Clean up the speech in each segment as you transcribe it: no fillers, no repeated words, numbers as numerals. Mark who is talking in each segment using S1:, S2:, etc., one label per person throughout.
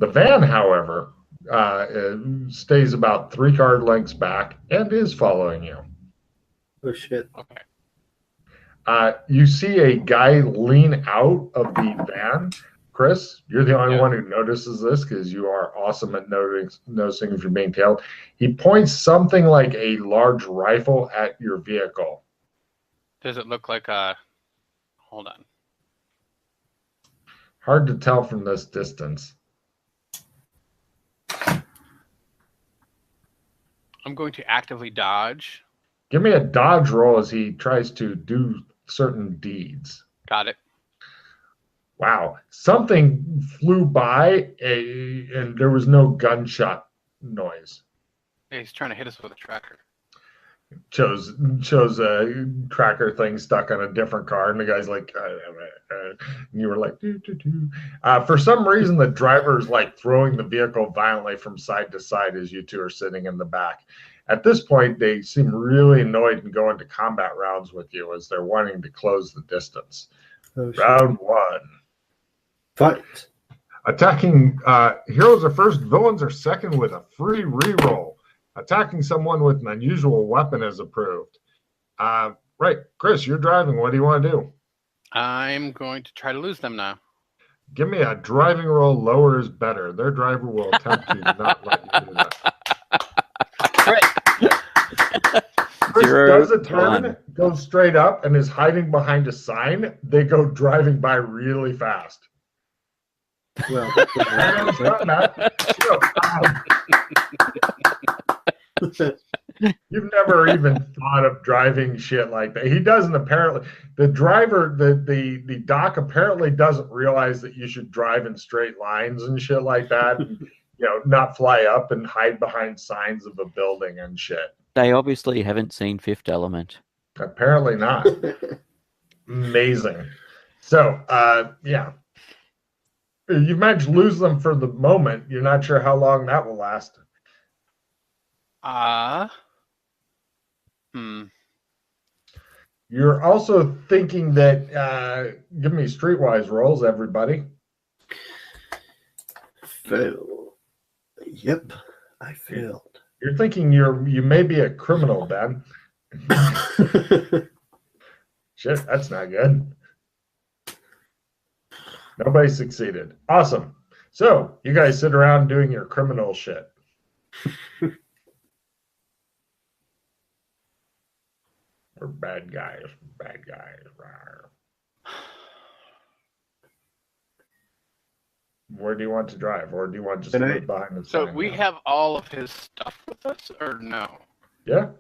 S1: The van, however, stays about 3 car lengths back and is following you.
S2: Oh shit.
S3: Okay.
S1: You see a guy lean out of the van. Chris, you're the only one who notices this because you are awesome at noticing if you're being tailed. He points something like a large rifle at your vehicle.
S3: Does it look like a... Hold on.
S1: Hard to tell from this distance.
S3: I'm going to actively dodge.
S1: Give me a dodge roll as he tries to do certain deeds.
S3: Got it.
S1: Wow. Something flew by and there was no gunshot noise.
S3: Hey, he's trying to hit us with a tracker.
S1: Shows a tracker thing stuck on a different car, and the guy's like, and you were like, doo, doo, doo. For some reason, the driver's like throwing the vehicle violently from side to side as you two are sitting in the back. At this point, they seem really annoyed and go into combat rounds with you as they're wanting to close the distance.
S2: Oh, shit.
S1: Round 1.
S2: Fight.
S1: Attacking heroes are first, villains are second with a free reroll. Attacking someone with an unusual weapon is approved. Right, Chris, you're driving. What do you want to do?
S3: I'm going to try to lose them now.
S1: Give me a driving roll. Lower is better. Their driver will attempt to not let you do that. Chris does a turn, goes straight up, and is hiding behind a sign. They go driving by really fast.
S2: Well,
S1: You've never even thought of driving shit like that. He doesn't apparently. The driver, the doc apparently doesn't realize that you should drive in straight lines and shit like that. And, not fly up and hide behind signs of a building and shit.
S4: They obviously haven't seen Fifth Element.
S1: Apparently not. Amazing. So, yeah. You managed to lose them for the moment. You're not sure how long that will last. You're also thinking that, give me streetwise rolls, everybody.
S2: Fail. Yep, I failed.
S1: You're thinking you may be a criminal, Ben. Shit, that's not good. Nobody succeeded. Awesome. So you guys sit around doing your criminal shit. We're bad guys. Bad guys. Where do you want to drive? Or do you want to just live behind the sign?
S3: So we have all of his stuff with us, or no?
S1: Yeah.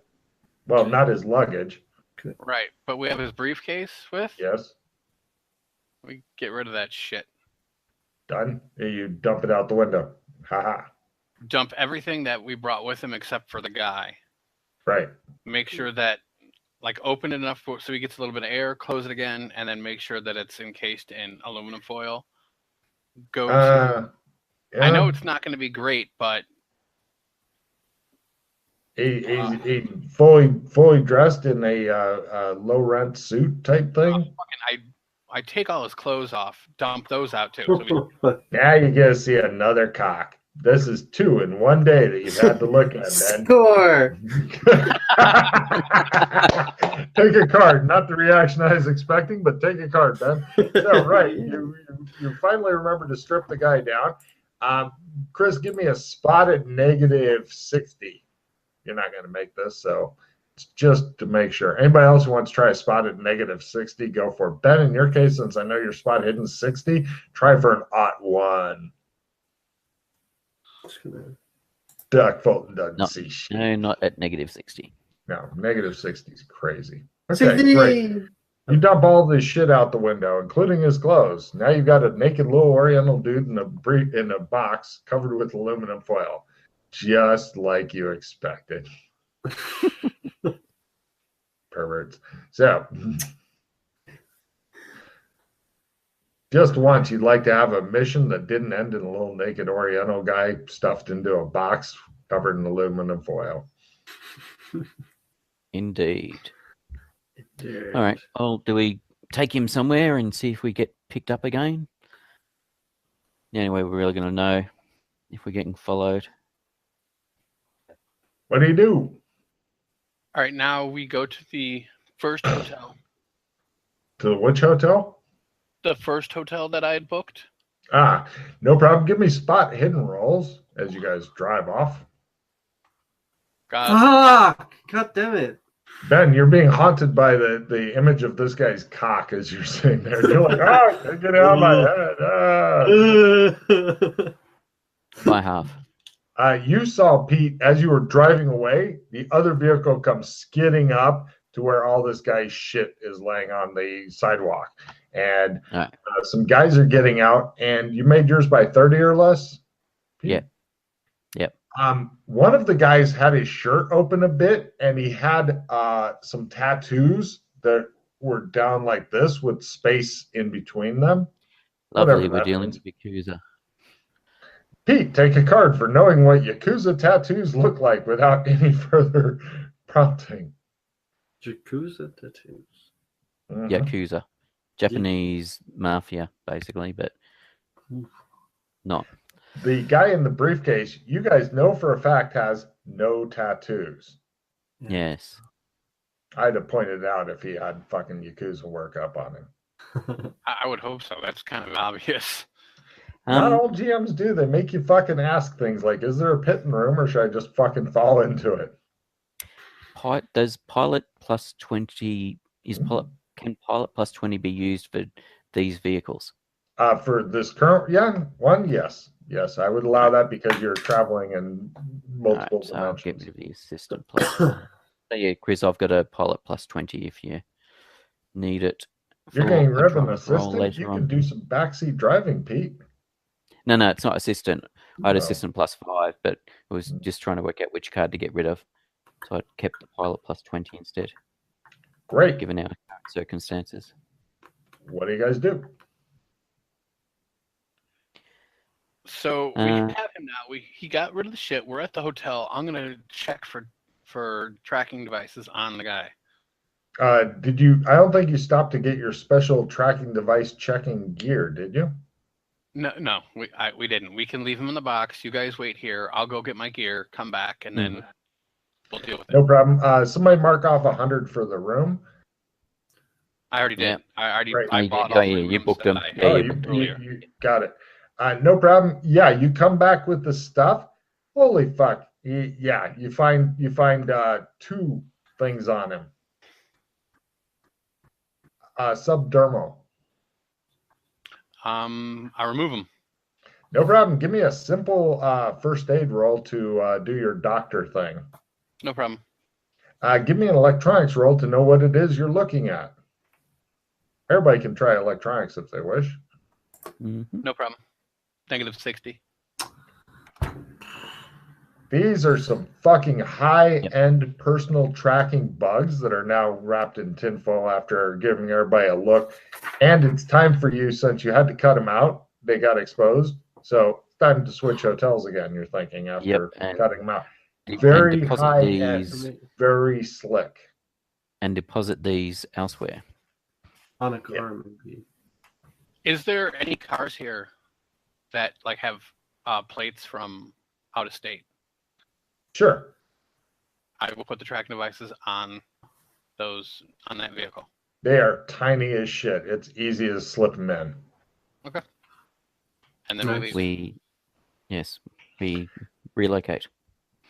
S1: Well, not his luggage.
S3: Right, but we have his briefcase with?
S1: Yes.
S3: We get rid of that shit.
S1: Done. You dump it out the window. Haha.
S3: Dump everything that we brought with him except for the guy.
S1: Right.
S3: Make sure that, open it enough so he gets a little bit of air, close it again, and then make sure that it's encased in aluminum foil. I know it's not going to be great, but
S1: a fully dressed in a low rent suit type thing.
S3: I take all his clothes off, dump those out too.
S1: Now you get to see another cock. This is 2 in one day that you've had to look at, man.
S2: Score.
S1: Take a card. Not the reaction I was expecting, but take a card, Ben. So, right, you finally remember to strip the guy down. Chris, give me a spotted -60. You're not going to make this, so it's just to make sure. Anybody else who wants to try a spotted -60, go for it. Ben, in your case, since I know your spot hidden 60, try for an +1. Duck Fulton doesn't see shit.
S4: No, not at -60.
S1: No, -60 is crazy. Okay, great. You dump all this shit out the window, including his clothes. Now you've got a naked little Oriental dude in a box covered with aluminum foil, just like you expected. Perverts. So, just once, you'd like to have a mission that didn't end in a little naked Oriental guy stuffed into a box covered in aluminum foil.
S4: Indeed. All right. Well, do we take him somewhere and see if we get picked up again? The only way we're really going to know. if we're getting followed.
S1: What do you do?
S3: All right, now we go to the first hotel.
S1: To which hotel?
S3: The first hotel that I had booked.
S1: No problem. Give me spot hidden rolls as you guys drive off.
S2: Fuck! God damn it.
S1: Ben, you're being haunted by the image of this guy's cock as you're sitting there. You're like, get out of my head.
S4: By half.
S1: You saw, Pete, as you were driving away, the other vehicle comes skidding up to where all this guy's shit is laying on the sidewalk. And some guys are getting out, and you made yours by 30 or less? Pete?
S4: Yeah. Yep.
S1: One of the guys had his shirt open a bit, and he had some tattoos that were down like this with space in between them.
S4: Lovely, we're dealing with Yakuza.
S1: Pete, take a card for knowing what Yakuza tattoos look like without any further prompting.
S2: Yakuza tattoos.
S4: Yakuza. Japanese mafia, basically, but not.
S1: The guy in the briefcase, you guys know for a fact, has no tattoos.
S4: Yes.
S1: I'd have pointed out if he had fucking Yakuza work up on him.
S3: I would hope so. That's kind of obvious.
S1: Not all GMs do. They make you fucking ask things like, is there a pit in the room or should I just fucking fall into it?
S4: Does pilot plus 20 can pilot plus 20 be used for these vehicles?
S1: For this current one, yes. Yes, I would allow that because you're traveling in multiple dimensions.
S4: I'll get rid of the assistant plus. So yeah, Chris, I've got a pilot plus 20 if you need it.
S1: You're getting rid of an assistant? You can do some backseat driving, Pete.
S4: No, it's not assistant. I had assistant plus 5, but I was just trying to work out which card to get rid of. So I kept the pilot plus 20 instead.
S1: Great.
S4: Given our circumstances.
S1: What do you guys do?
S3: So we have him now. He got rid of the shit. We're at the hotel. I'm gonna check for tracking devices on the guy.
S1: Did you? I don't think you stopped to get your special tracking device checking gear, did you?
S3: No, we didn't. We can leave him in the box. You guys wait here. I'll go get my gear, come back, and then we'll deal with it.
S1: No problem. Somebody mark off 100 for the room.
S3: I already did.
S4: Yeah.
S3: I bought all
S4: you booked them.
S1: You got it. No problem. Yeah, you come back with the stuff. Holy fuck! You find 2 things on him. Subdermal.
S3: I remove them.
S1: No problem. Give me a simple first aid roll to do your doctor thing.
S3: No problem.
S1: Give me an electronics roll to know what it is you're looking at. Everybody can try electronics if they wish.
S3: No problem. -60.
S1: These are some fucking high-end personal tracking bugs that are now wrapped in tinfoil after giving everybody a look. And it's time for you, since you had to cut them out, they got exposed. So it's time to switch hotels again, you're thinking, after cutting them out. Very high-end, very slick.
S4: And deposit these elsewhere.
S2: On a car, maybe.
S3: Is there any cars here that have plates from out of state?
S1: Sure.
S3: I will put the tracking devices on that vehicle.
S1: They are tiny as shit. It's easy to slip them in.
S3: Okay. And then
S4: we relocate.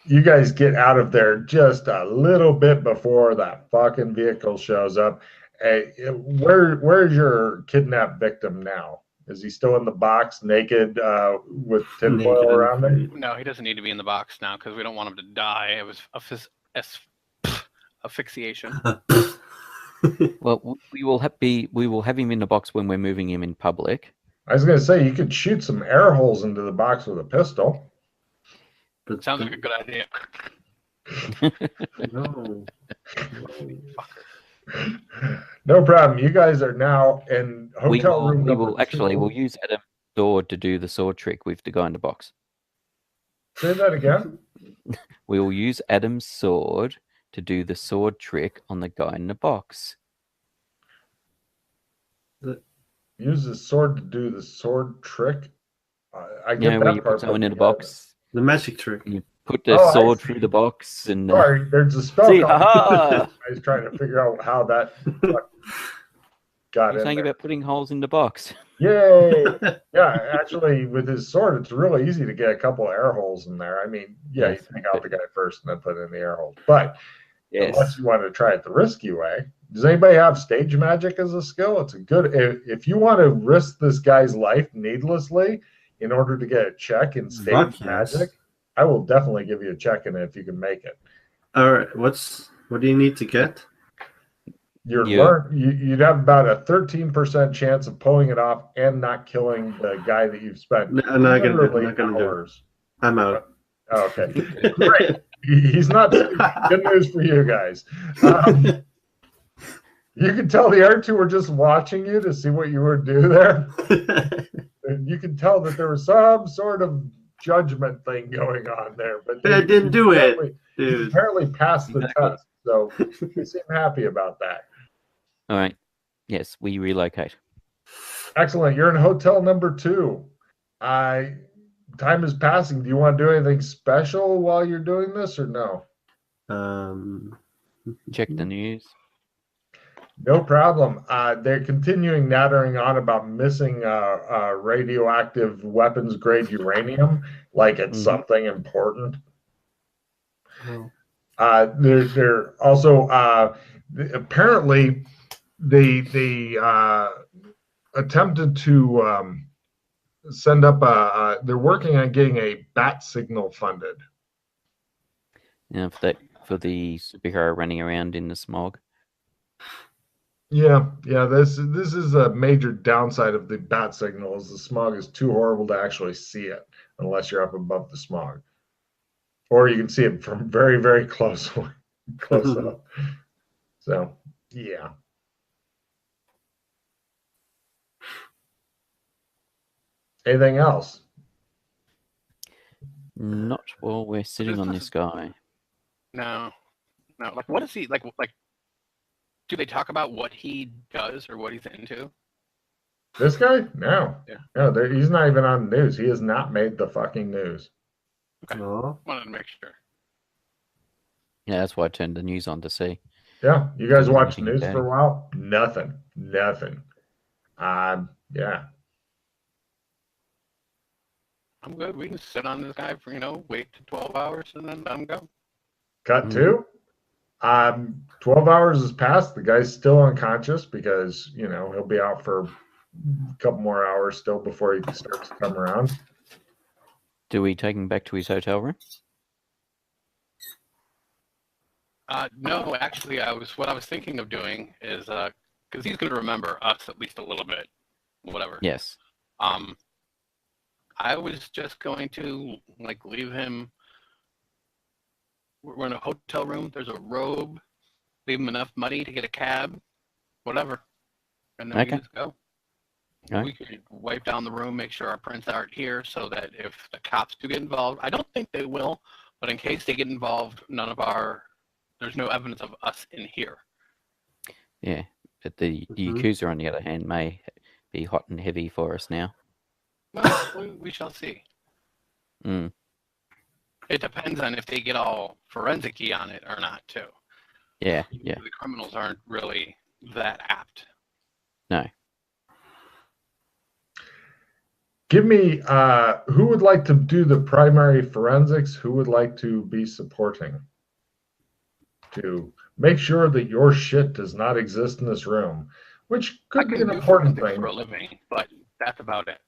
S1: You guys get out of there just a little bit before that fucking vehicle shows up. Hey, where's your kidnapped victim now? Is he still in the box, naked, with tinfoil around him?
S3: No, he doesn't need to be in the box now because we don't want him to die. It was asphyxiation.
S4: Well, we will have him in the box when we're moving him in public.
S1: I was going to say you could shoot some air holes into the box with a pistol.
S3: But sounds like a good idea.
S2: No.
S1: No problem. You guys are now in hotel room number 2.
S4: We'll use Adam's sword to do the sword trick with the guy in the box.
S1: Say that again.
S4: We will use Adam's sword to do the sword trick on the guy in the box.
S1: Use the sword to do the sword trick? I get
S4: Yeah, where
S1: that
S4: you
S1: part,
S4: put someone
S1: but
S4: in a
S1: yeah,
S4: box,
S2: The magic trick.
S4: and you put the
S1: Oh, I
S4: sword
S1: see.
S4: through the box, and
S1: Sorry, there's a spell
S4: see,
S1: called.
S4: haha!
S1: I was trying to figure out how that got
S4: You're
S1: in
S4: saying
S1: there.
S4: about putting holes in the box.
S1: Yay! Yeah, actually, with his sword, it's really easy to get a couple of air holes in there. I mean, yeah,
S4: Yes,
S1: you take out
S4: but-
S1: the guy first and then put in the air holes. But unless
S4: Yes.
S1: you want to try it the risky way, does anybody have stage magic as a skill? It's a good. If you want to risk this guy's life needlessly in order to get a check in stage
S2: Fuck yes.
S1: magic, I will definitely give you a check in it if you can make it.
S2: All right. What do you need to get?
S1: You'd have about a 13% chance of pulling it off and not killing the guy that you've spent
S2: I'm not gonna do it. I'm
S1: literally
S2: not gonna do it.
S1: hours.
S2: I'm out.
S1: Oh, okay, great. He's not sleeping. Good news for you guys. You can tell the R2 were just watching you to see what you would do there. And you can tell that there was some sort of judgment thing going on there. But
S2: I didn't do it,
S1: You
S2: dude.
S1: apparently passed the
S4: Exactly.
S1: test, so you seem happy about that.
S4: All right. Yes, we relocate.
S1: Excellent. You're in hotel number 2. Time is passing. Do you want to do anything special while you're doing this or no?
S4: Check the news.
S1: No problem. They're continuing nattering on about missing radioactive weapons grade uranium, like it's something important. They're also apparently they attempted to send up they're working on getting a bat signal funded.
S4: Yeah, for the superhero running around in the smog.
S1: Yeah, this is a major downside of the bat signal is the smog is too horrible to actually see it unless you're up above the smog. Or you can see it from very, very close up. So yeah. Anything else?
S4: Not while we're sitting on this guy.
S3: No. Like, what is he like? Like, do they talk about what he does or what he's into?
S1: This guy? No.
S3: Yeah.
S1: No, he's not even on the news. He has not made the fucking news.
S3: Okay.
S2: Oh.
S3: Wanted to make sure.
S4: Yeah, that's why I turned the news on to see.
S1: Yeah. You guys
S4: Doesn't
S1: watch
S4: anything
S1: news
S4: bad.
S1: for a while? Nothing. Yeah.
S3: I'm good. We can sit on this guy for, wait to 12 hours and then let him go.
S1: Cut to 12 hours has passed. The guy's still unconscious because, he'll be out for a couple more hours still before he starts to come around.
S4: Do we take him back to his hotel room?
S3: No, actually, what I was thinking of doing is, because he's going to remember us at least a little bit, whatever.
S4: Yes.
S3: I was just going to leave him. We're in a hotel room. There's a robe. Leave him enough money to get a cab, whatever, and then we
S4: Okay.
S3: just go.
S4: Right.
S3: We could wipe down the room, make sure our prints aren't here, so that if the cops do get involved, I don't think they will, but in case they get involved, there's no evidence of us in here.
S4: Yeah, but the Yakuza, on the other hand, may be hot and heavy for us now.
S3: Well, we shall see.
S4: Mm.
S3: It depends on if they get all forensic-y on it or not, too.
S4: Yeah.
S3: The criminals aren't really that apt.
S4: No.
S1: Give me who would like to do the primary forensics? Who would like to be supporting? To make sure that your shit does not exist in this room, which could be an important thing.
S3: For a living, but that's about it.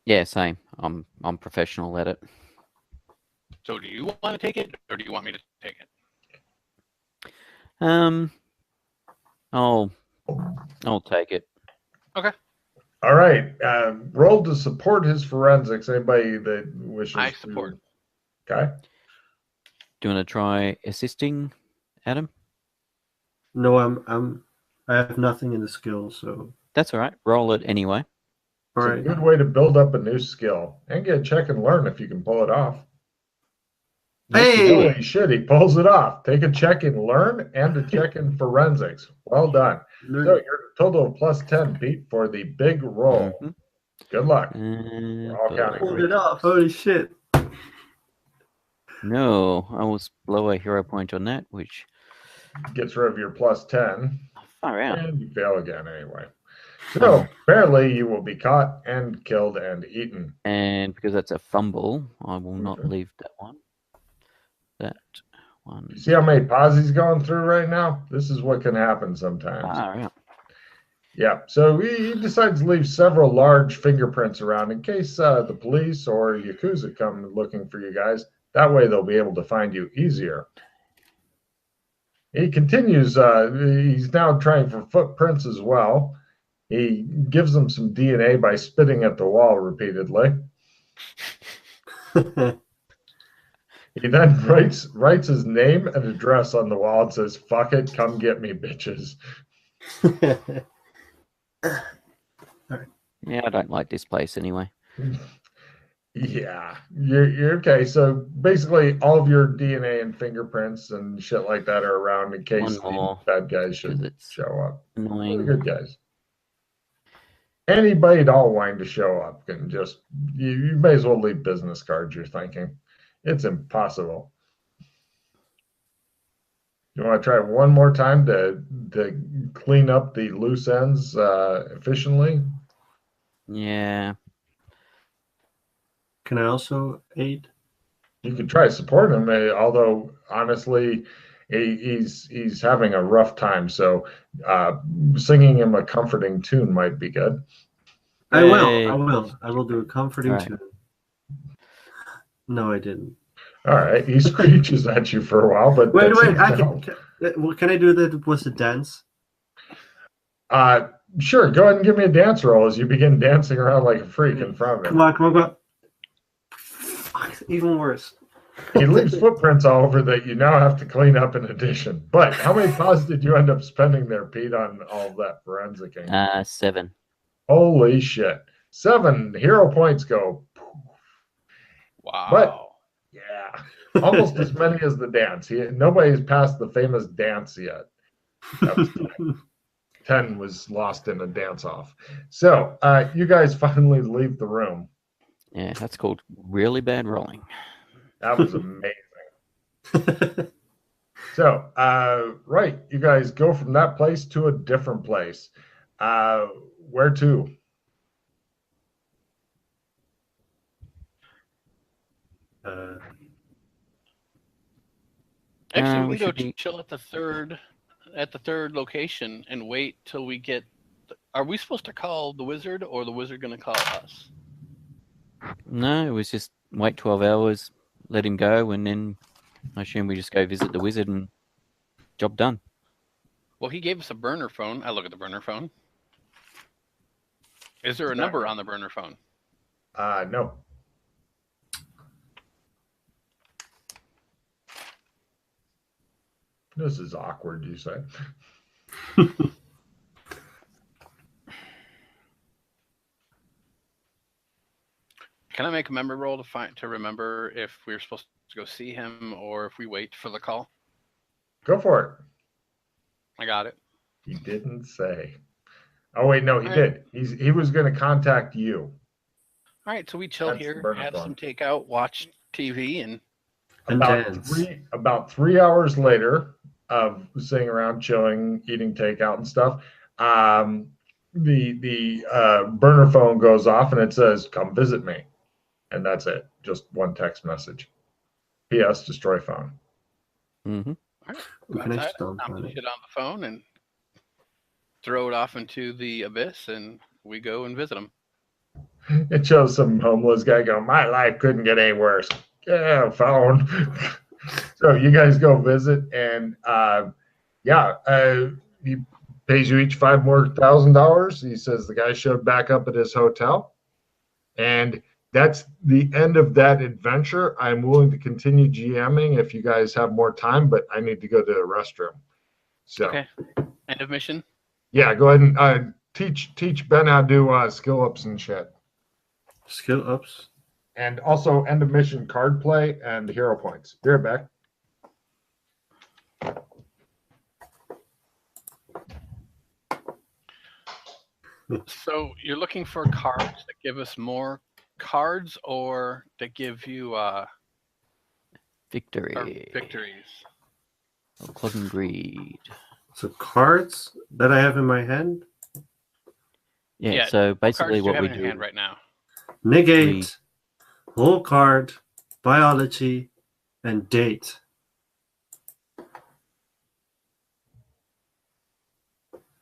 S4: Yeah, same. I'm professional at it.
S3: So do you want to take it, or do you want me to take it?
S4: I'll take it.
S3: Okay.
S1: All right. Roll to support his forensics. Anybody that wishes
S3: I support.
S1: Okay.
S4: Do you want to try assisting, Adam?
S2: No, I have nothing in the skill, so
S4: That's all right. Roll it anyway.
S2: all
S1: It's
S2: right.
S1: a good way to build up a new skill and get a check and learn if you can pull it off.
S2: Hey!
S1: Holy shit, he pulls it off. Take a check and learn and a check in forensics. Well done. So you're a total of plus 10, Pete, for the big roll.
S4: Mhm.
S1: Good luck. We're all counting
S2: Pulled
S1: on
S2: it
S1: you.
S2: off. Holy shit.
S4: No, I will blow a hero point on that, which
S1: Gets rid of your plus 10.
S4: far out.
S1: And you fail again anyway. So apparently you will be caught and killed and eaten.
S4: And because that's a fumble, I will not
S1: Mhm.
S4: leave that one. That one.
S1: You see how many pause he's going through right now? This is what can happen sometimes.
S4: Far out.
S1: Yeah, so he decides to leave several large fingerprints around in case the police or Yakuza come looking for you guys. That way they'll be able to find you easier. He continues, he's now trying for footprints as well. He gives them some DNA by spitting at the wall repeatedly. He then writes his name and address on the wall and says, "Fuck it, come get me, bitches."
S4: Yeah, I don't like this place anyway.
S1: Yeah, you're okay. So basically, all of your DNA and fingerprints and shit like that are around in case
S4: One
S1: the
S4: more,
S1: bad guys should
S4: it's
S1: show up. Or the
S4: annoying.
S1: good guys. Anybody at all wanting to show up can just, you may as well leave business cards, you're thinking. It's impossible. You want to try one more time to clean up the loose ends efficiently?
S4: Yeah.
S2: Can I also aid?
S1: You could try supporting him, although honestly, he's having a rough time. So singing him a comforting tune might be good.
S2: I
S4: Hey.
S2: will do a comforting
S4: Alright.
S2: tune. No, I didn't.
S1: All right, he screeches at you for a while, but
S2: Wait,
S1: that
S2: wait.
S1: seems
S2: I
S1: to help.
S2: can I do that with a dance?
S1: Sure, go ahead and give me a dance roll as you begin dancing around like a freak in front of him.
S2: Come on. Fuck, even worse.
S1: He leaves footprints all over that you now have to clean up in addition. But how many pauses did you end up spending there, Pete, on all of that forensicing?
S4: 7.
S1: Holy shit. 7 hero points go.
S3: Wow.
S1: But yeah, almost as many as the dance. Nobody's passed the famous dance yet. That was 10. 10 was lost in a dance off. So you guys finally leave the room.
S4: Yeah, that's called really bad rolling.
S1: That was amazing. So, right, you guys go from that place to a different place. Where to?
S3: Actually, we
S4: we
S3: can
S4: should
S3: go
S4: be-
S3: chill at the third location and wait till we get. Are we supposed to call the wizard, or the wizard going to call us?
S4: No, it was just wait 12 hours, let him go, and then I assume we just go visit the wizard and job done.
S3: Well, he gave us a burner phone. I look at the burner phone. Is there a number on the burner phone?
S1: No. This is awkward, you say.
S3: Can I make a memory roll to remember if we're supposed to go see him or if we wait for the call?
S1: Go for it.
S3: I got it.
S1: He didn't say. Oh wait, no, he
S3: All
S1: did. He was going to contact you.
S3: All right, so we chill
S1: That's the
S3: here,
S1: burner
S3: have
S1: phone.
S3: some takeout, watch TV, and
S2: dance.
S1: About 3 hours later of sitting around, chilling, eating takeout and stuff, the burner phone goes off and it says, "Come visit me," and that's it. Just one text message. P.S. Destroy phone.
S4: Mm-hmm.
S3: all right,
S2: We can
S3: outside,
S2: stomp
S3: stomp
S2: on
S3: the
S2: it.
S3: shit on the phone and throw it off into the abyss, and we go and visit him.
S1: It shows some homeless guy going, "My life couldn't get any worse." Yeah, phone. So you guys go visit, and he pays you each $5,000 more. He says the guy showed back up at his hotel, and that's the end of that adventure. I'm willing to continue GMing if you guys have more time, but I need to go to the restroom. So
S3: Okay. End of mission.
S1: yeah, go ahead and teach Ben how to do skill ups and shit.
S2: Skill ups.
S1: And also end of mission card play and hero points. Be right back.
S3: So you're looking for cards that give us more cards, or that give you
S4: Victory.
S3: victories.
S4: Or clogging greed.
S2: So cards that I have in my hand.
S3: Yeah,
S4: So
S3: What cards
S4: basically
S3: do you
S4: what
S3: have
S4: we
S3: in your
S4: do,
S3: hand right now?
S2: Negate, whole card, biology, and date.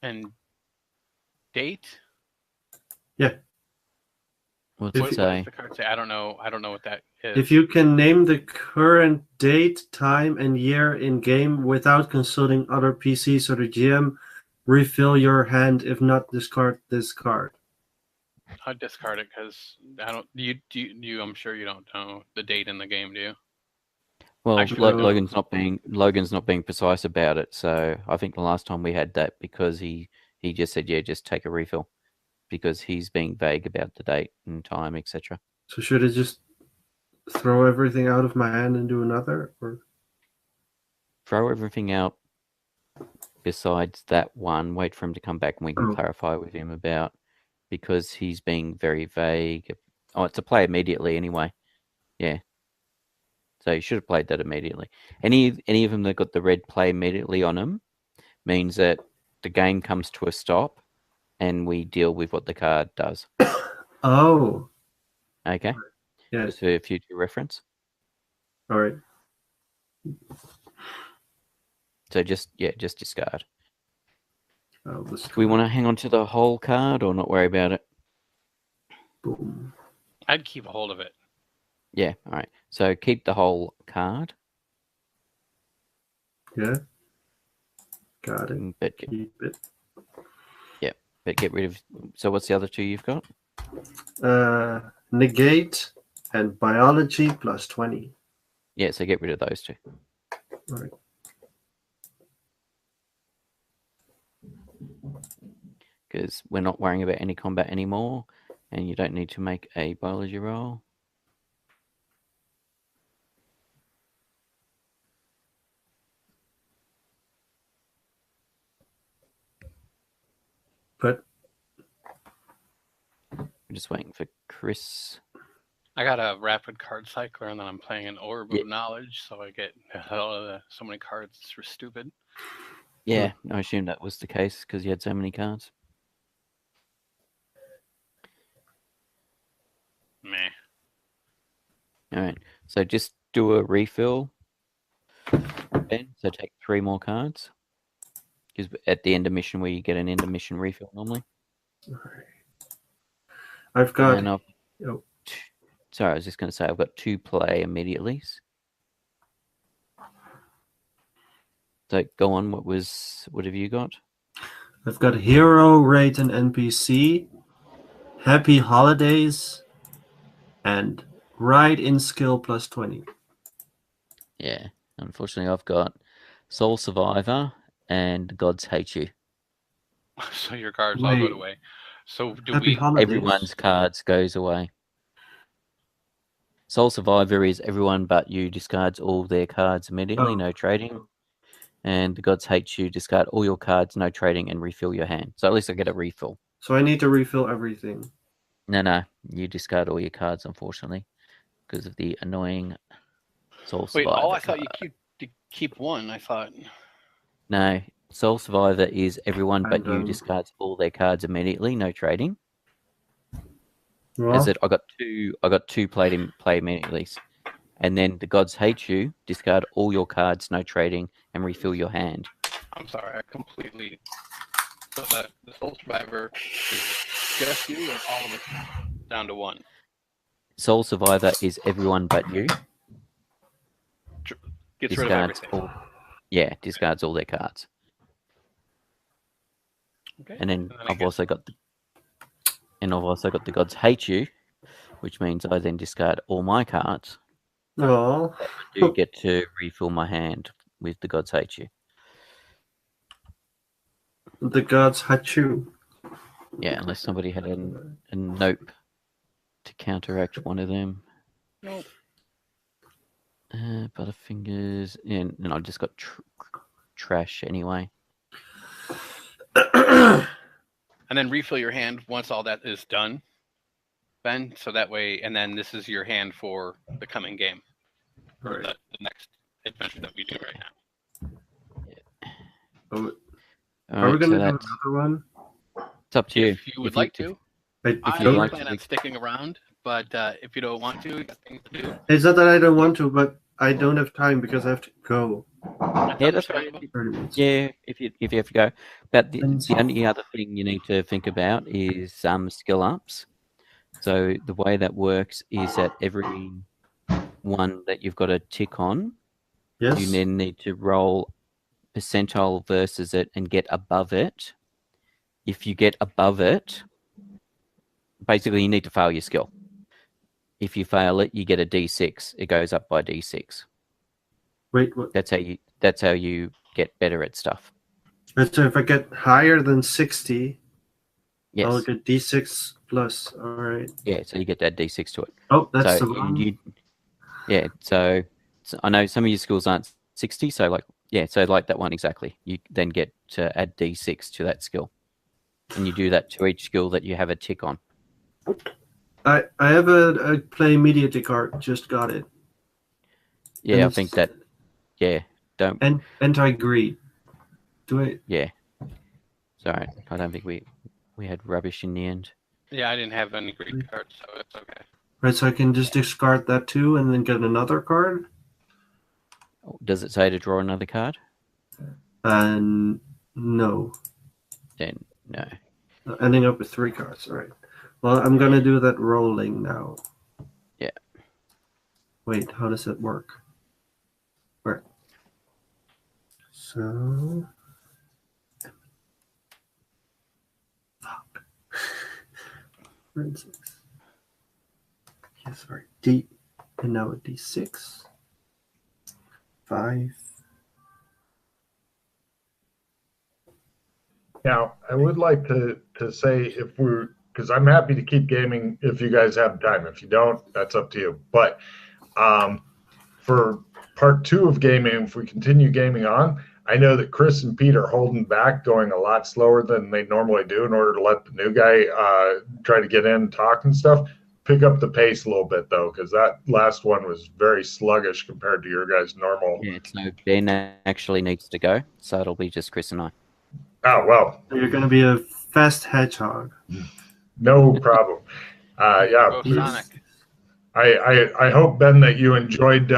S3: And date.
S4: what's
S2: If
S3: What
S4: it
S2: you-
S3: does
S4: say?
S3: the card say? I don't know what that is.
S2: If you can name the current date, time, and year in game without consulting other PCs or the GM, refill your hand. If not, discard this card.
S3: I'll discard it because I don't. You. I'm sure you don't know the date in the game, do you?
S4: Well,
S3: Actually, no.
S4: Logan's not being precise about it. So I think the last time we had that, because he just said, yeah, just take a refill, because he's being vague about the date and time, etc.
S2: So should I just throw everything out of my hand and do another? Or
S4: Throw everything out besides that one. Wait for him to come back and we can
S2: Oh.
S4: clarify with him about, because he's being very vague. Oh, it's a play immediately anyway. Yeah. So you should have played that immediately. Any of them that got the red play immediately on them means that the game comes to a stop and we deal with what the card does.
S2: Oh,
S4: Okay?
S2: yeah.
S4: Just for future reference.
S2: All right.
S4: So just discard.
S2: I'll just
S4: Do we want to hang on to the whole card or not worry about it?
S2: boom.
S3: I'd keep a hold of it.
S4: Yeah, all right. So keep the whole card,
S2: Yeah. Got it.
S4: but
S2: Keep it.
S4: get rid of. So what's the other two you've got?
S2: Negate and biology plus 20.
S4: Yeah, so get rid of those two.
S2: All right.
S4: Because we're not worrying about any combat anymore, and you don't need to make a biology roll.
S2: But
S4: I'm just waiting for Chris.
S3: I got a rapid card cycler, and then I'm playing an orb
S4: Yeah.
S3: of knowledge, so I get so many cards. It's stupid.
S4: Yeah, I assume that was the case because you had so many cards.
S3: Meh.
S4: All right, so just do a refill, Ben. So take 3 more cards. Because at the end of mission, where you get an end of mission refill normally.
S2: all right. I've got.
S4: And
S2: Oh.
S4: Sorry, I was just going to say I've got 2 play immediately. So go on. What have you got?
S2: I've got hero, rate, and NPC, happy holidays, and ride in skill plus 20.
S4: Yeah, unfortunately, I've got Soul Survivor and Gods Hate You.
S3: So your cards all go
S2: Wait.
S3: away. So do
S2: Happy
S3: we?
S2: holidays.
S4: Everyone's cards goes away. Soul Survivor is everyone but you discards all their cards immediately,
S2: Oh.
S4: no trading. And the Gods Hate You, discard all your cards, no trading, and refill your hand. So at least I get a refill.
S2: So I need to refill everything.
S4: No, you discard all your cards, unfortunately, because of the annoying Soul
S3: Wait,
S4: Survivor.
S3: I thought you keep one. I thought.
S4: No, Soul Survivor is everyone but you
S2: And,
S4: discards all their cards immediately, no trading.
S2: Well,
S4: As it, I got two play immediately, and then the Gods Hate You, discard all your cards, no trading, and refill your hand.
S3: I'm sorry, I completely. So that the Soul Survivor is just you, or all of us down to one.
S4: Soul Survivor is everyone but you.
S3: Gets rid of everything.
S4: Discards all their cards.
S3: Okay.
S4: And then
S3: I
S4: I've also got the Gods Hate You, which means I then discard all my cards.
S2: oh,
S4: I do get to refill my hand with the Gods Hate You.
S2: the gods Hachu.
S4: Yeah, unless somebody had a nope to counteract one of them.
S3: Nope.
S4: Butterfingers, and I just got trash anyway.
S3: and then refill your hand once all that is done, Ben. So that way, and then this is your hand for the coming game, or the next adventure that we do right now.
S2: Oh, are we going to do another one?
S4: It's up to you.
S3: If you would like to.
S2: If
S3: I
S2: you
S3: plan on sticking around, but if you don't want to, you got things to do.
S2: It's not that I don't want to, but I don't have time because I have to go.
S4: Yeah, that's right. Yeah, if you have to go. But the only other thing you need to think about is skill ups. So the way that works is that every one that you've got a tick on,
S2: yes,
S4: you then need to roll percentile versus it and get above it. If you get above it, basically you need to fail your skill. If you fail it, you get a D6. It goes up by D6.
S2: Wait, what?
S4: That's how you get better at stuff.
S2: So if I get higher than 60,
S4: yes,
S2: I'll get D6 plus. All right.
S4: Yeah, so you get that D6 to it.
S2: Oh, that's
S4: so
S2: the one.
S4: Yeah, so I know some of your skills aren't 60, so like that one exactly. You then get to add D6 to that skill. And you do that to each skill that you have a tick on.
S2: I have a play immediately card. Just got it.
S4: Yeah, I think that. Yeah, don't.
S2: And I agree. Do it.
S4: Yeah. Sorry, I don't think we had rubbish in the end.
S3: Yeah, I didn't have any great cards, so it's okay.
S2: Right, so I can just discard that too, and then get another card.
S4: Does it say to draw another card?
S2: No.
S4: Then no.
S2: Ending up with 3 cards. All right. Well, I'm gonna do that rolling now.
S4: Yeah.
S2: Wait, how does it work? Where? So. Fuck. 6. Yeah, sorry. D, and now a D6. 5.
S1: Now, I would like to say because I'm happy to keep gaming if you guys have time. If you don't, that's up to you. But for part 2 of gaming, if we continue gaming on, I know that Chris and Pete are holding back, going a lot slower than they normally do in order to let the new guy try to get in and talk and stuff. Pick up the pace a little bit, though, because that last one was very sluggish compared to your guys' normal.
S4: Yeah, so Ben actually needs to go, so it'll be just Chris and I.
S1: Oh, well.
S2: You're going to be a fast hedgehog.
S1: No problem. Yeah.
S3: Oh, Sonic.
S1: I hope, Ben, that you enjoyed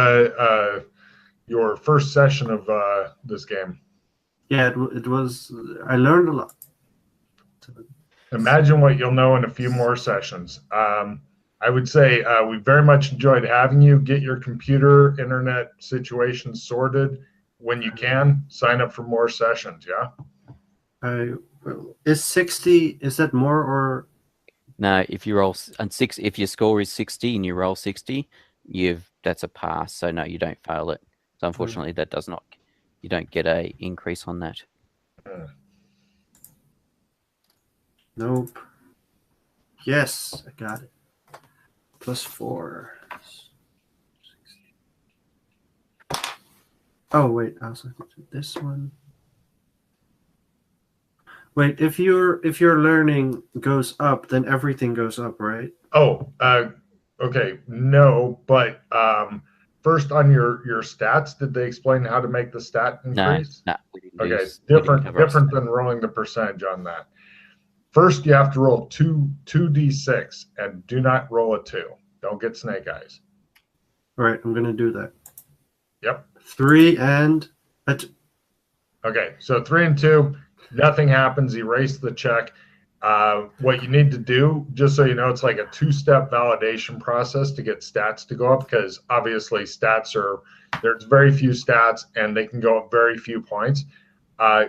S1: your first session of this game.
S2: Yeah, it was. I learned a lot.
S1: Imagine what you'll know in a few more sessions. I would say we very much enjoyed having you. Get your computer, internet situation sorted when you can. Sign up for more sessions, yeah?
S2: Is 60, is that more or?
S4: No, if you roll if your score is 60 and you roll 60, that's a pass. So no, you don't fail it. So unfortunately, that does not. You don't get a increase on that.
S2: Nope. Yes, I got it. +4. Oh wait, I also have to do this one. Wait, if your learning goes up, then everything goes up, right?
S1: Oh, okay. No, but first on your stats, did they explain how to make the stat increase?
S4: No.
S1: Okay, different than rolling the percentage on that. First, you have to roll 2d6 and do not roll a 2. Don't get snake eyes.
S2: All right, I'm gonna do that.
S1: Yep.
S2: 3 and a 2.
S1: Okay, so 3 and 2, nothing happens. Erase the check. What you need to do, just so you know, it's like a 2-step validation process to get stats to go up, because obviously there's very few stats and they can go up very few points.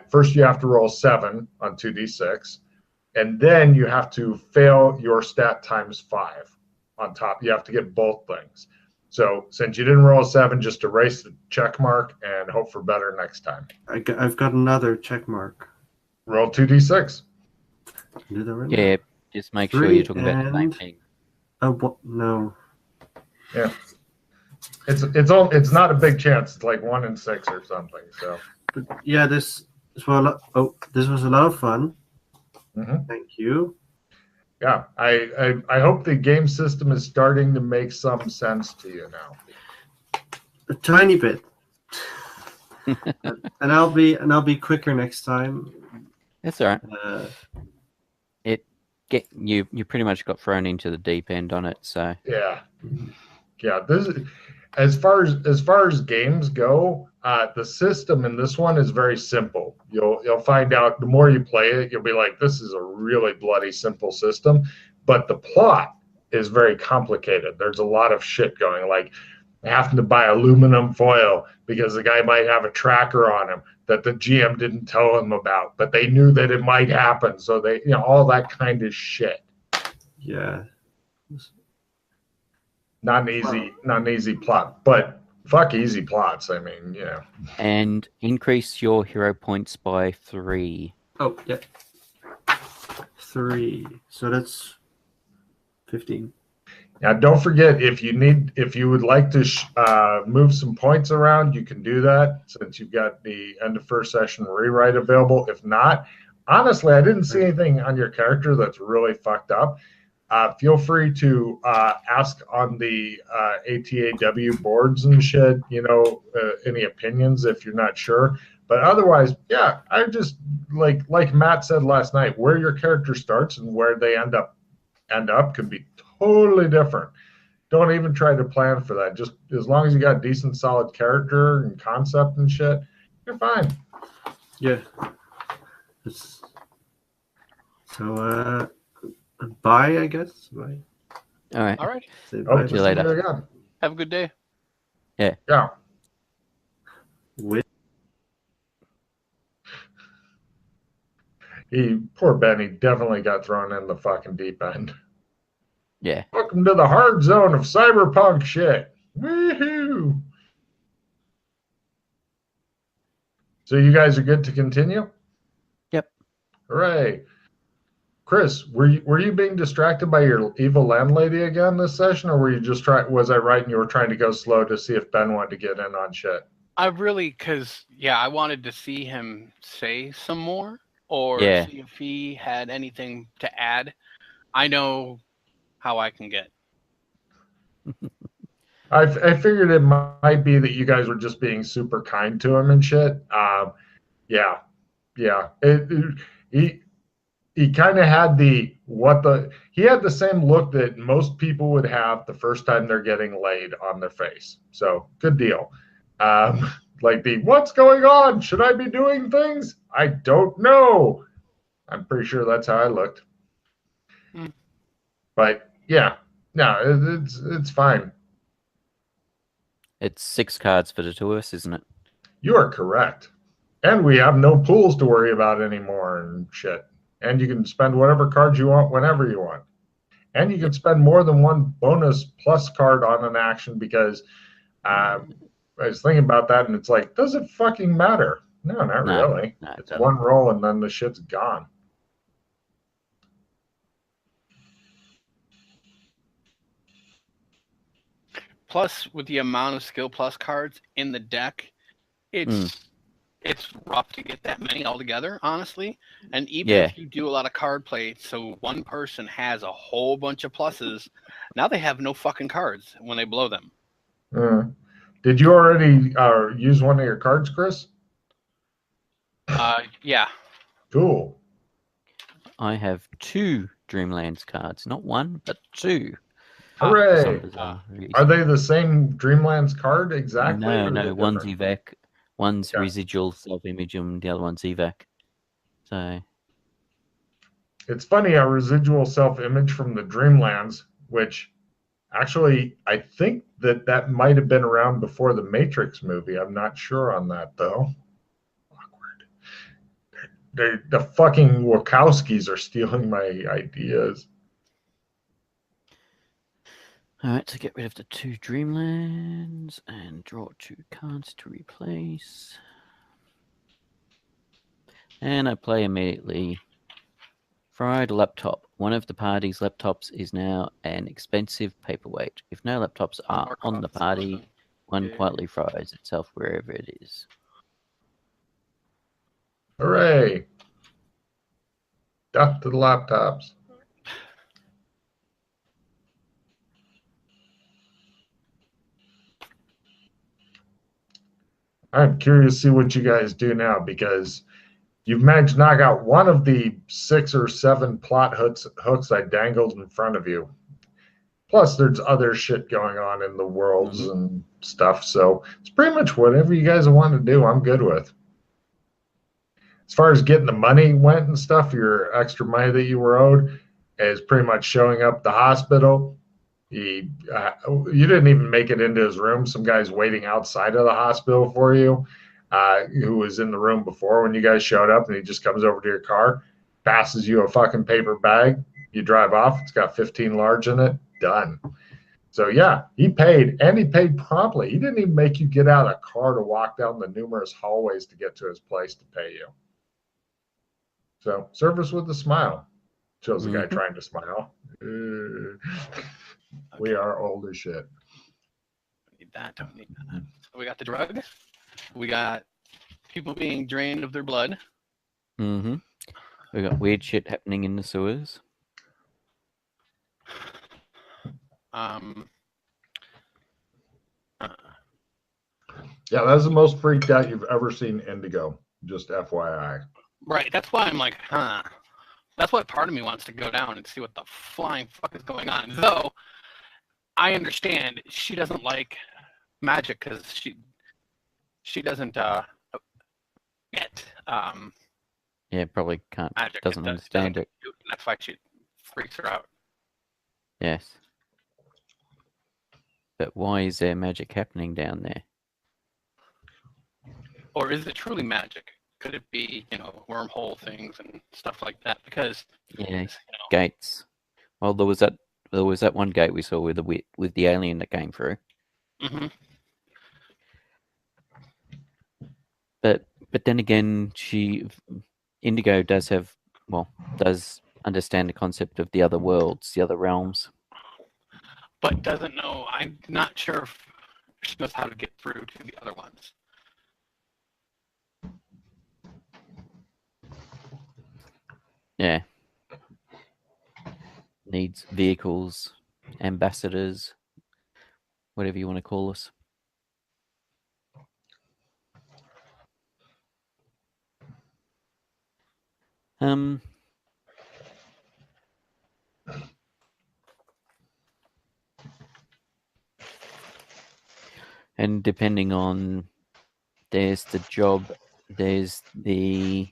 S1: First, you have to roll 7 on 2d6. And then you have to fail your stat times 5 on top. You have to get both things. So since you didn't roll a 7, just erase the check mark and hope for better next time.
S2: I've got another check mark.
S1: Roll 2d6.
S2: Do that right
S4: Yeah, just make sure you're talking about the same thing.
S2: No.
S1: Yeah. It's not a big chance. It's like 1 in 6 or something. So.
S2: But yeah, this was a lot of fun. Thank you.
S1: Yeah, I hope the game system is starting to make some sense to you now.
S2: A tiny bit. and I'll be quicker next time.
S4: That's all right. You pretty much got thrown into the deep end on it, so
S1: yeah. This is, as far as games go, the system in this one is very simple. You'll find out the more you play it, you'll be like, this is a really bloody simple system, but the plot is very complicated. There's a lot of shit going, like having to buy aluminum foil because the guy might have a tracker on him that the GM didn't tell him about, but they knew that it might happen. So they, all that kind of shit.
S2: Yeah.
S1: Not an easy plot, but fuck easy plots. I mean, yeah.
S4: And increase your hero points by 3.
S2: Oh, yeah. 3. So that's 15.
S1: Now, don't forget, if you would like to move some points around, you can do that since you've got the end of first session rewrite available. If not, honestly, I didn't see anything on your character that's really fucked up. Feel free to ask on the ATAW boards and shit, any opinions if you're not sure. But otherwise, yeah, I just like Matt said last night, where your character starts and where they end up could be totally different. Don't even try to plan for that. Just as long as you got decent, solid character and concept and shit, you're fine.
S2: Yeah. So, bye, I guess. Bye.
S4: All right.
S3: All right.
S2: Say
S1: Hope
S2: bye.
S1: to
S4: See you
S1: see
S4: later.
S1: you again.
S3: Have a good day.
S1: Yeah.
S2: With
S1: Poor Benny definitely got thrown in the fucking deep end.
S4: Yeah.
S1: Welcome to the hard zone of cyberpunk shit. Woohoo! So you guys are good to continue?
S4: Yep.
S1: Hooray. Chris, were you being distracted by your evil landlady again this session, or were you just was I right and you were trying to go slow to see if Ben wanted to get in on shit?
S3: I wanted to see him say some more or see if he had anything to add. I know how I can get.
S1: I figured it might be that you guys were just being super kind to him and shit. Yeah. He kind of had he had the same look that most people would have the first time they're getting laid on their face. So good deal. Like what's going on? Should I be doing things? I don't know. I'm pretty sure that's how I looked. But yeah, no, it's fine.
S4: It's 6 cards for the 2 of us, isn't it?
S1: You are correct. And we have no pools to worry about anymore and shit. And you can spend whatever cards you want whenever you want. And you can spend more than one bonus plus card on an action because I was thinking about that and it's like, does it fucking matter? No, not really.
S4: No,
S1: it's one roll and then the shit's gone.
S3: Plus, with the amount of skill plus cards in the deck, it's rough to get that many altogether, honestly. And even if you do a lot of card play, so one person has a whole bunch of pluses, now they have no fucking cards when they blow them.
S1: Did you already use one of your cards, Chris?
S3: Yeah.
S1: Cool.
S4: I have 2 Dreamlands cards. Not 1, but 2.
S1: Hooray! Are they the same Dreamlands card exactly?
S4: No. One's evac, one's residual self-image, and the other one's evac. So
S1: it's funny, a residual self-image from the Dreamlands, which actually I think that might have been around before the Matrix movie. I'm not sure on that though. Awkward. The fucking Wachowskis are stealing my ideas.
S4: Alright, so get rid of the 2 Dreamlands and draw 2 cards to replace. And I play immediately. Fried laptop. One of the party's laptops is now an expensive paperweight. If no laptops are on the party, one quietly fries itself wherever it is.
S1: Hooray! Death to the laptops. I'm curious to see what you guys do now, because you've managed to knock out one of the 6 or 7 plot hooks I dangled in front of you. Plus, there's other shit going on in the worlds and stuff. So it's pretty much whatever you guys want to do, I'm good with. As far as getting the money went and stuff, your extra money that you were owed is pretty much showing up at the hospital. You didn't even make it into his room. Some guy's waiting outside of the hospital for you, who was in the room before when you guys showed up, and he just comes over to your car, passes you a fucking paper bag. You drive off. It's got 15 large in it. Done. So yeah, he paid, and he paid promptly. He didn't even make you get out of a car to walk down the numerous hallways to get to his place to pay you. So service with a smile. Shows the guy trying to smile. We are old as shit.
S3: Don't need that. So we got the drug. We got people being drained of their blood.
S4: We got weird shit happening in the sewers.
S1: Yeah, that's the most freaked out you've ever seen Indigo. Just FYI.
S3: Right. That's why I'm like, huh. That's what part of me wants to go down and see what the flying fuck is going on. Though I understand she doesn't like magic because she doesn't get
S4: Yeah, probably can't.
S3: magic.
S4: Doesn't understand it.
S3: That's why she freaks her out.
S4: Yes. But why is there magic happening down there?
S3: Or is it truly magic? Could it be, wormhole things and stuff like that? Because
S4: gates. Well, there was that one gate we saw with the alien that came through. But then again, Indigo does understand the concept of the other worlds, the other realms.
S3: But doesn't know. I'm not sure if she knows how to get through to the other ones.
S4: Yeah. Needs vehicles, ambassadors, whatever you want to call us. And depending on, there's the job, there's the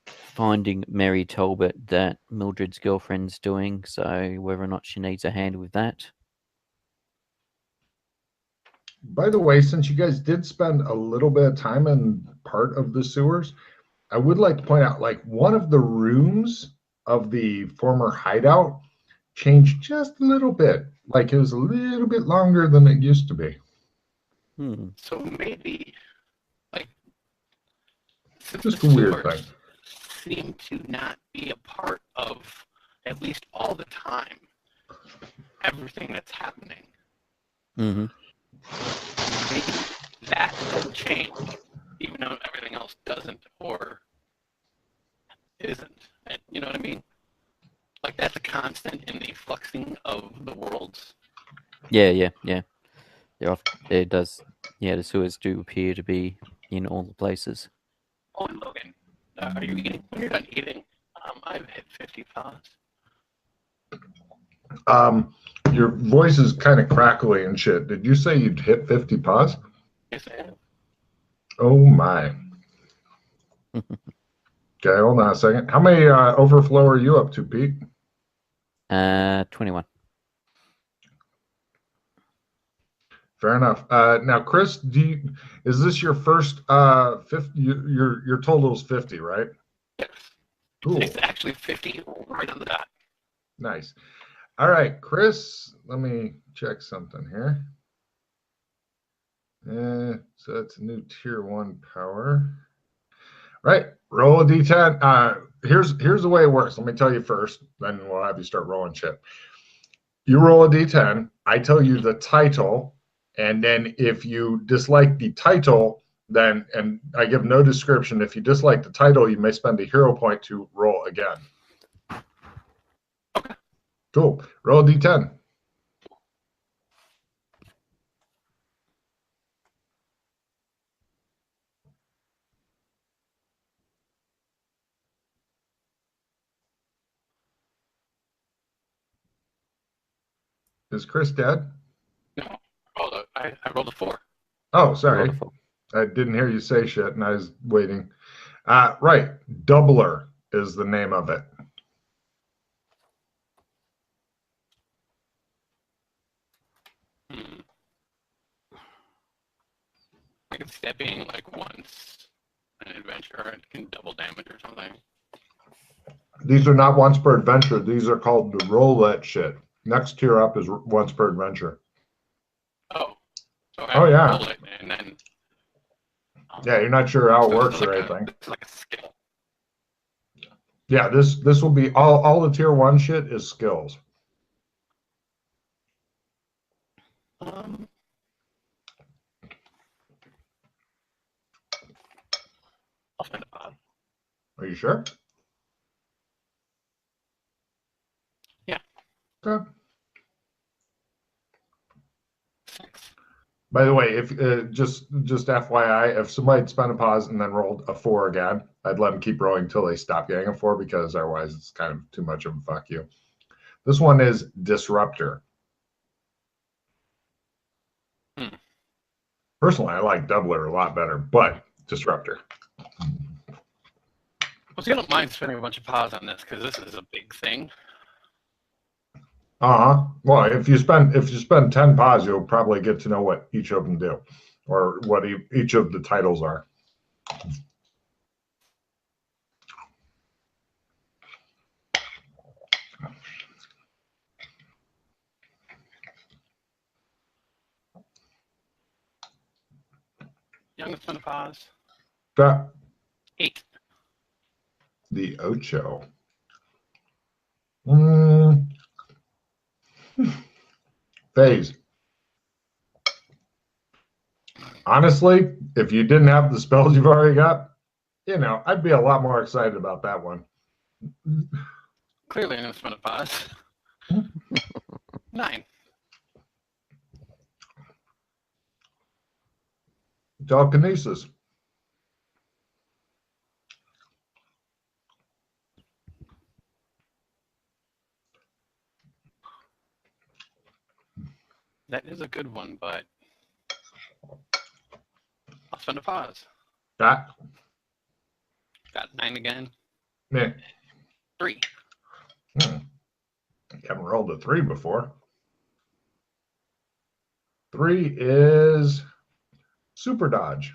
S4: finding Mary Talbot that Mildred's girlfriend's doing, so whether or not she needs a hand with that.
S1: By the way, since you guys did spend a little bit of time in part of the sewers, I would like to point out, like, one of the rooms of the former hideout changed just a little bit. Like, it was a little bit longer than it used to be.
S3: So maybe,
S1: just a weird thing.
S3: Seem to not be a part of, at least all the time, everything that's happening. Maybe that will change, even though everything else doesn't or isn't. You know what I mean? Like, that's a constant in the fluxing of the worlds.
S4: Yeah. It does. Yeah, the sewers do appear to be in all the places.
S3: Oh, and Logan, are you eating? When you're done eating, I've hit 50 paws.
S1: Your voice is kind of crackly and shit. Did you say you'd hit 50 paws?
S3: Yes, I have.
S1: Oh my. Okay, hold on a second. How many overflow are you up to, Pete?
S4: 21.
S1: Fair enough. Now, Chris, is this your first 50? Your total is 50, right?
S3: Yes.
S1: Cool.
S3: It's actually 50 right on the dot.
S1: Nice. All right, Chris, let me check something here. So that's a new tier 1 power. Right, roll a d10. Here's the way it works. Let me tell you first, then we'll have you start rolling shit. You roll a d10. I tell you the title. And then if you dislike the title, and I give no description. If you dislike the title, you may spend a hero point to roll again. Cool. Roll a d10. Is Chris dead?
S3: No, I rolled a 4.
S1: Oh, sorry.
S4: Wonderful.
S1: I didn't hear you say shit, and I was waiting. Right. Doubler is the name of it.
S3: I can see that being like once an adventure, or it can double damage or something.
S1: These are not once per adventure. These are called the roulette shit. Next tier up is once per adventure.
S3: Oh. So I
S1: Oh, yeah.
S3: roll it and then.
S1: Yeah, you're not sure how it
S3: So
S1: works
S3: it's like
S1: or
S3: a-
S1: anything.
S3: It's like a skill.
S1: Yeah, this will be all the tier 1 shit is skills.
S3: Um, I'll spend a 5.
S1: Are you sure?
S3: Yeah.
S1: Okay.
S3: 6.
S1: By the way, if just FYI, if somebody had spent a pause and then rolled a 4 again, I'd let them keep rolling until they stop getting a 4 because otherwise it's kind of too much of a fuck you. This one is Disruptor. Personally, I like Doubler a lot better, but Disruptor.
S3: Well, see, I don't mind spending a bunch of pause on this because this is a big thing.
S1: Well, if you spend 10 pause, you'll probably get to know what each of them do, or what each of the titles are.
S3: Yeah, I'm gonna spend a pause.
S1: Got
S3: 8.
S1: the Ocho. Phase. Honestly, if you didn't have the spells you've already got, I'd be a lot more excited about that one.
S3: Clearly, I'm gonna spend a pause. 9.
S1: Telekinesis.
S3: That is a good one, but I'll spend a pause.
S1: Got.
S3: Got 9 again.
S1: Yeah.
S3: 3.
S1: You haven't rolled a 3 before. 3 is Super Dodge.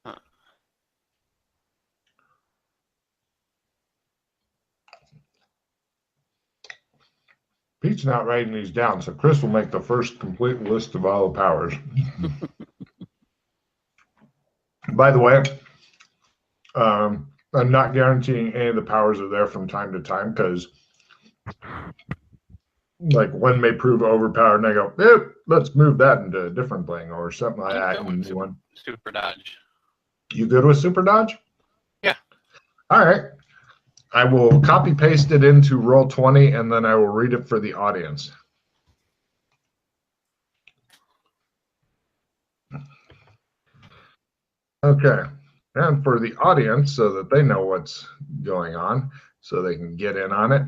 S3: Huh.
S1: Pete's not writing these down, so Chris will make the first complete list of all the powers. By the way, I'm not guaranteeing any of the powers are there from time to time because, like, one may prove overpowered, and I go, let's move that into a different thing or something like that.
S3: I'm good with super dodge.
S1: You good with Super Dodge?
S3: Yeah.
S1: All right. I will copy paste it into Roll20 and then I will read it for the audience. Okay. And for the audience, so that they know what's going on, so they can get in on it.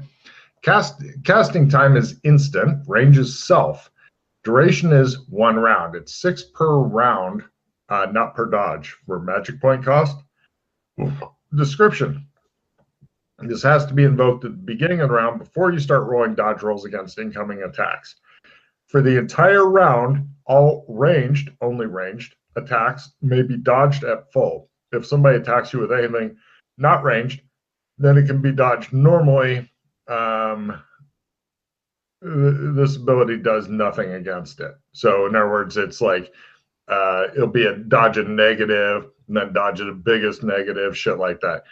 S1: Casting time is instant. Range is self. Duration is 1 round. It's 6 per round, not per dodge for magic point cost. Description. This has to be invoked at the beginning of the round before you start rolling dodge rolls against incoming attacks. For the entire round, all only ranged attacks may be dodged at full. If somebody attacks you with anything not ranged, then it can be dodged normally. This ability does nothing against it. So in other words, it's like it'll be a dodge a negative, and then dodge the biggest negative, shit like that.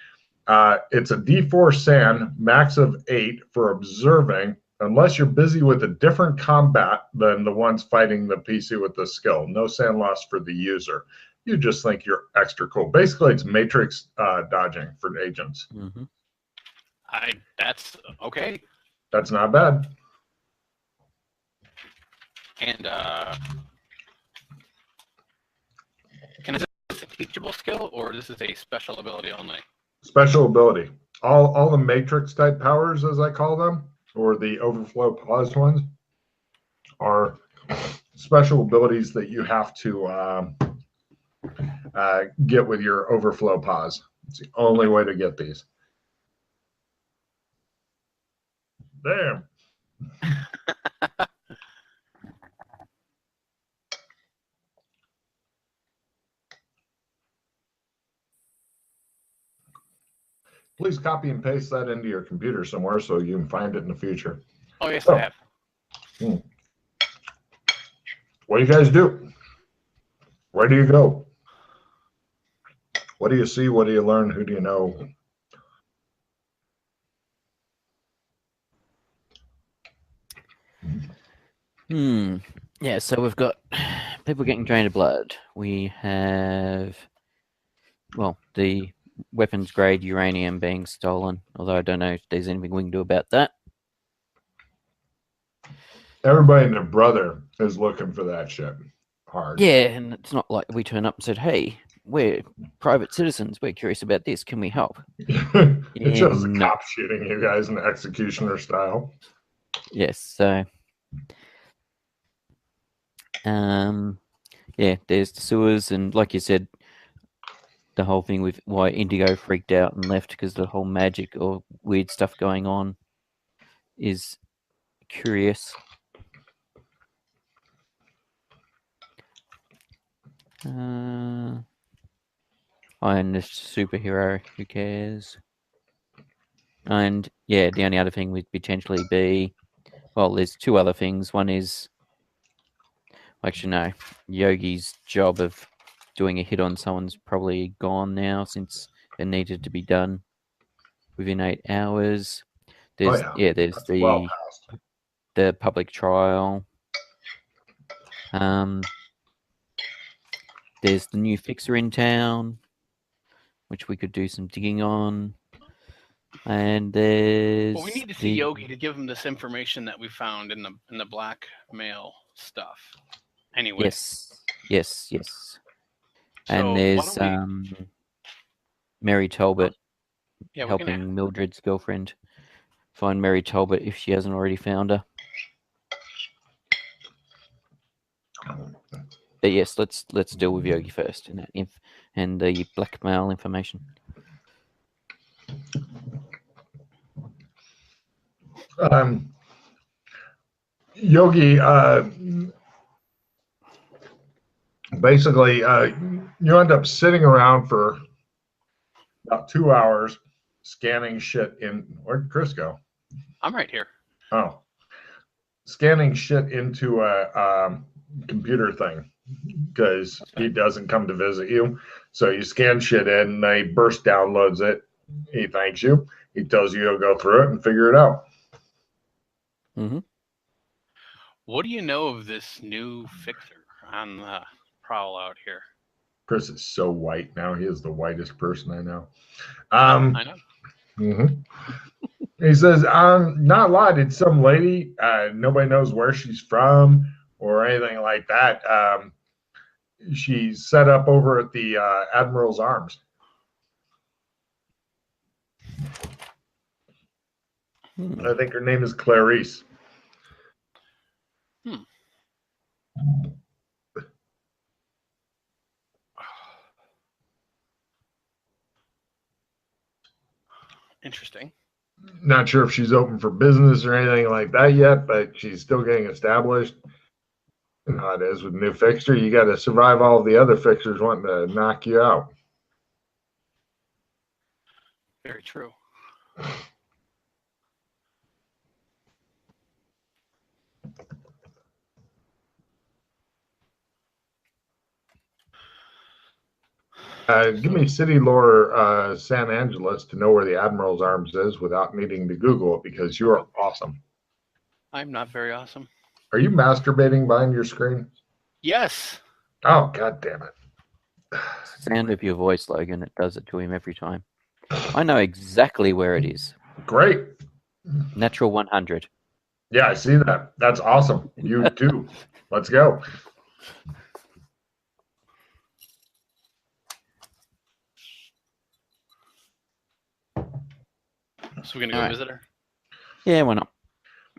S1: It's a D4 SAN, max of 8 for observing, unless you're busy with a different combat than the ones fighting the PC with the skill. No SAN loss for the user. you just think you're extra cool. Basically, it's Matrix dodging for agents.
S4: Mm-hmm.
S3: That's okay.
S1: That's not bad.
S3: And is this a teachable skill, or this is a special ability only?
S1: Special ability. All the Matrix type powers, as I call them, or the overflow paused ones, are special abilities that you have to get with your overflow pause. It's the only way to get these. Damn. Please copy and paste that into your computer somewhere so you can find it in the future.
S3: Oh, yes, I have.
S1: What do you guys do? Where do you go? What do you see? What do you learn? Who do you know?
S4: Yeah, so we've got people getting drained of blood. We have, well, the weapons grade uranium being stolen, although I don't know if there's anything we can do about that.
S1: Everybody and their brother is looking for that shit hard.
S4: Yeah, and it's not like we turn up and said, hey, we're private citizens. We're curious about this. Can we help?
S1: It shows the cops shooting you guys in executioner style.
S4: Yes, so... yeah, there's the sewers, and like you said, the whole thing with why Indigo freaked out and left, because the whole magic or weird stuff going on is curious. And this superhero, who cares? And yeah, the only other thing would potentially be, well, there's two other things. One is, actually no, Yogi's job of doing a hit on someone's probably gone now, since it needed to be done within 8 hours. There's there's the public trial. There's the new fixer in town, which we could do some digging on. And there's...
S3: Well, we need to see Yogi to give him this information that we found in the blackmail stuff. Anyway.
S4: Yes.
S3: So
S4: and there's Mary Talbot helping Mildred's girlfriend find Mary Talbot if she hasn't already found her. But yes, let's deal with Yogi first and the blackmail information.
S1: Yogi, basically, you end up sitting around for about 2 hours scanning shit in. Where'd Chris go?
S3: I'm right here.
S1: Oh, scanning shit into a computer thing, because he doesn't come to visit you. So you scan shit in, and he burst downloads it. He thanks you. He tells you he'll go through it and figure it out.
S4: Mm-hmm.
S3: What do you know of this new fixer on the prowl out here?
S1: Chris is so white now. He is the whitest person I know.
S3: I know.
S1: Mm-hmm. He says, not a lot. It's some lady. Nobody knows where she's from or anything like that. She's set up over at the Admiral's Arms. I think her name is Clarice.
S3: Interesting.
S1: Not sure if she's open for business or anything like that yet, but she's still getting established. You know how it is with new fixture. You got to survive all of the other fixers wanting to knock you out.
S3: Very true.
S1: Give me city lore San Angeles to know where the Admiral's Arms is without needing to Google it, because you are awesome.
S3: I'm not very awesome.
S1: Are you masturbating behind your screen?
S3: Yes.
S1: Oh, God damn it.
S4: Sound of your voice, Logan. It does it to him every time. I know exactly where it is.
S1: Great.
S4: Natural 100.
S1: Yeah, I see that. That's awesome. You too. Let's go.
S3: So we're gonna go visit her?
S4: Yeah, why not?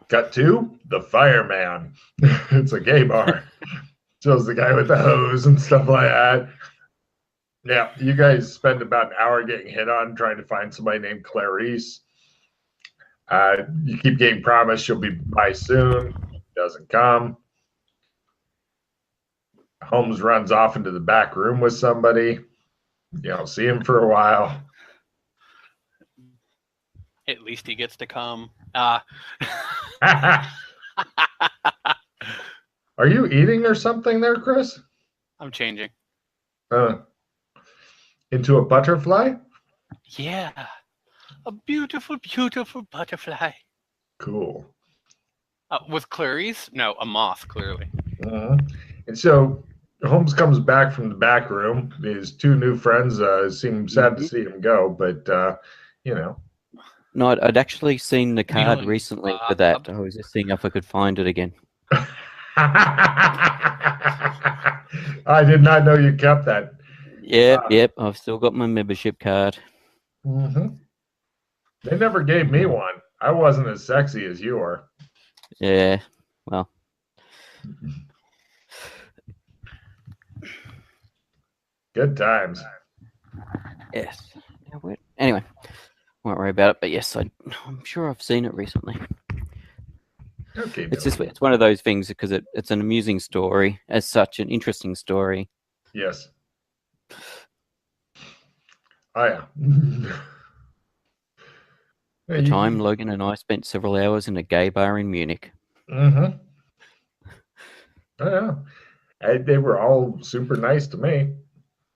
S1: Cut to the fireman. It's a gay bar. Shows the guy with the hose and stuff like that. Yeah, you guys spend about an hour getting hit on trying to find somebody named Clarice. You keep getting promised she'll be by soon. Doesn't come. Holmes runs off into the back room with somebody. You don't see him for a while.
S3: At least he gets to come.
S1: Are you eating or something there, Chris?
S3: I'm changing.
S1: Into a butterfly?
S3: Yeah. A beautiful, beautiful butterfly.
S1: Cool.
S3: With Clarice? No, a moth, clearly.
S1: And so Holmes comes back from the back room. His two new friends seem sad to see him go, but, you know.
S4: No, I'd actually seen the card recently for that. I was just seeing if I could find it again.
S1: I did not know you kept that.
S4: Yep. I've still got my membership card.
S1: They never gave me one. I wasn't as sexy as you are.
S4: Yeah, well.
S1: Good times.
S4: Yes. Anyway, won't worry about it. But yes, I'm sure I've seen it recently.
S1: Okay.
S4: It's one of those things because it's an amusing story, as such, an interesting story.
S1: Yes. Oh yeah.
S4: The time Logan and I spent several hours in a gay bar in Munich.
S1: Oh yeah. They were all super nice to me.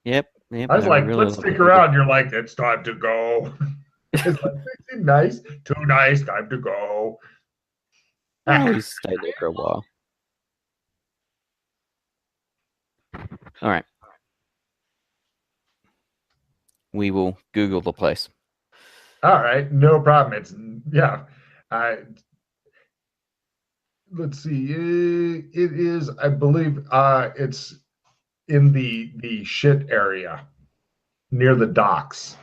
S4: Yep.
S1: I was like, let's stick around. You're like, it's time to go. It's like, they seem nice. Too nice. Time to go.
S4: Oh, we stayed there for a while. All right. We will Google the place.
S1: All right, no problem. It's let's see. It is, I believe, it's in the shit area near the docks.